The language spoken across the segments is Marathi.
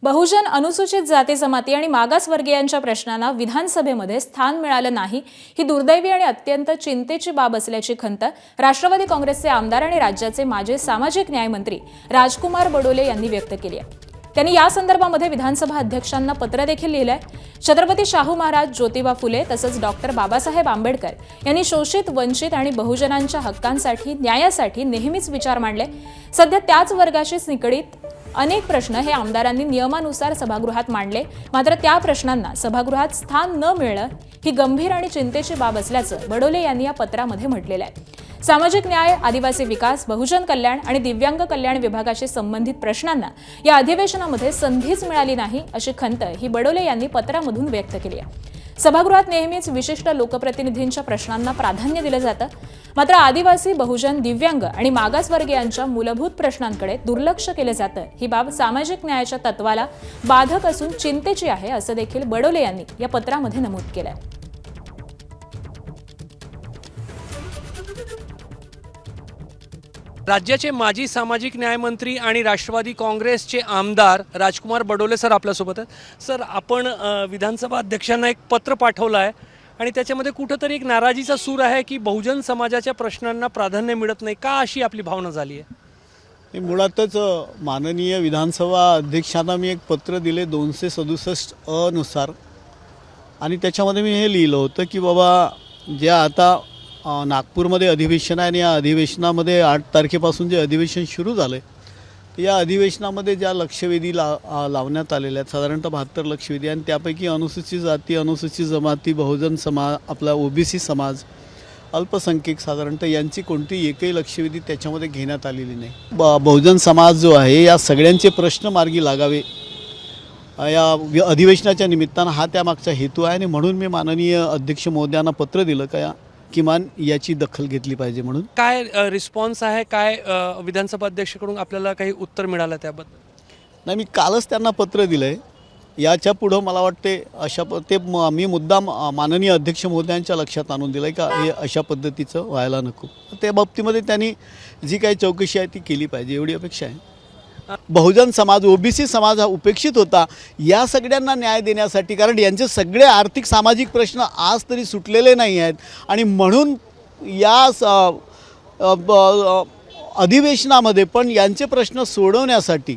बहुजन अनुसूचित जाती जमाती आणि मागासवर्गीयांच्या प्रश्नांना विधानसभेमध्ये स्थान मिळालं नाही ही दुर्दैवी आणि अत्यंत चिंतेची बाब असल्याची खंत राष्ट्रवादी काँग्रेसचे आमदार आणि राज्याचे माजी सामाजिक न्याय मंत्री राजकुमार बडोले यांनी व्यक्त केली आहे। त्यांनी या संदर्भामध्ये विधानसभा अध्यक्षांना पत्र देखील लिहिलंय। छत्रपती शाहू महाराज, ज्योतिबा फुले तसंच डॉक्टर बाबासाहेब आंबेडकर यांनी शोषित, वंचित आणि बहुजनांच्या हक्कांसाठी, न्यायासाठी नेहमीच विचार मांडले। सध्या त्याच वर्गाशीच निगडीत अनेक प्रश्न हे आमदारांनी नियमानुसार सभागृहात मांडले, मात्र त्या प्रश्नांना सभागृहात स्थान न मिळणं ही गंभीर आणि चिंतेची बाब असल्याचं बडोले यांनी या पत्रामध्ये म्हटलेलं आहे। सामाजिक न्याय, आदिवासी विकास, बहुजन कल्याण आणि दिव्यांग कल्याण विभागाशी संबंधित प्रश्नांना या अधिवेशनामध्ये संधीच मिळाली नाही अशी खंत ही बडोले यांनी पत्रामधून व्यक्त केली आहे। सभागृहात नेहमीच विशिष्ट लोकप्रतिनिधींच्या प्रश्नांना प्राधान्य दिलं जातं, मात्र आदिवासी, बहुजन, दिव्यांग आणि मागासवर्गीयांच्या मूलभूत प्रश्नांकडे दुर्लक्ष केलं जातं। ही बाब सामाजिक न्यायाच्या तत्वाला बाधक असून चिंतेची आहे असं देखील बडोले यांनी या पत्रामध्ये नमूद केलंय। राज्याचे माजी सामाजिक न्याय मंत्री आणि राष्ट्रवादी काँग्रेसचे आमदार राजकुमार बडोले सर आपल्यासोबत आहेत। सर, आपण विधानसभा अध्यक्षांना एक पत्र पाठवलं आहे आणि त्याच्यामध्ये कुठंतरी एक नाराजीचा सूर आहे की बहुजन समाजाच्या प्रश्नांना प्राधान्य मिळत नाही का, अशी आपली भावना झाली आहे? मुळातच माननीय विधानसभा अध्यक्षांना मी एक पत्र दिले 267 अ नुसार, आणि त्याच्यामध्ये मी हे लिहिलं होतं की बाबा ज्या आता नागपूरमध्ये अधिवेशन आहे आणि या अधिवेशनामध्ये 8 तारखेपासून जे अधिवेशन सुरू झालं आहे, या अधिवेशनामध्ये ज्या लक्षवेधी लावण्यात आलेल्या आहेत, साधारणतः 72 लक्षवेधी, आणि त्यापैकी अनुसूचित जाती, अनुसूचित जमाती, बहुजन समाज, आपला ओबीसी समाज, अल्पसंख्यक साधारणतः यांची कोणतीही एकही लक्षवेधी त्याच्यामध्ये घेण्यात आलेली नाही। बहुजन समाज जो आहे या सगळ्यांचे प्रश्न मार्गी लागावे या अधिवेशनाच्या निमित्तानं हा त्यामागचा हेतू आहे, आणि म्हणून मी माननीय अध्यक्ष महोदयांना पत्र दिलं का किमान याची दखल घेतली पाहिजे म्हणून। काय रिस्पॉन्स आहे, काय विधानसभा अध्यक्षाकडून आपल्याला काही उत्तर मिळालं त्याबद्दल? नाही, मी कालच त्यांना पत्र दिलं आहे। याच्या पुढं मला वाटते मी मुद्दा माननीय अध्यक्ष महोदयांच्या लक्षात आणून दिलं आहे का हे अशा पद्धतीचं व्हायला नको। त्या बाबतीमध्ये त्यांनी जी काही चौकशी आहे ती केली पाहिजे, एवढी अपेक्षा आहे। बहुजन समाज, ओबीसी समाज हा उपेक्षित होता, या सगळ्यांना न्याय देण्यासाठी, कारण यांचे सगळे आर्थिक सामाजिक प्रश्न आज तरी सुटलेले नाही आहेत, आणि म्हणून या अधिवेशनामध्ये पण यांचे प्रश्न सोडवण्यासाठी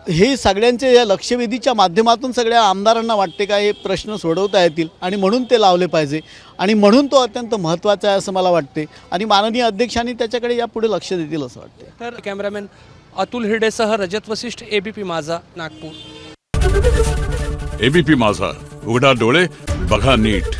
हे सगळ्यांचे या लक्षवेधीच्या माध्यमातून सगळ्या आमदारांना वाटते का हे प्रश्न सोडवता येतील, आणि म्हणून ते लावले पाहिजे, आणि म्हणून तो अत्यंत महत्त्वाचा आहे असं मला वाटते, आणि माननीय अध्यक्षांनी त्याच्याकडे यापुढे लक्ष देतील असं वाटते। तर कॅमेरामॅन अतुल हिरडेसह रजत वशिष्ठ, एबीपी माझा, नागपूर। एबीपी माझा, उघडा डोळे बघा नीट।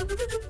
Thank you.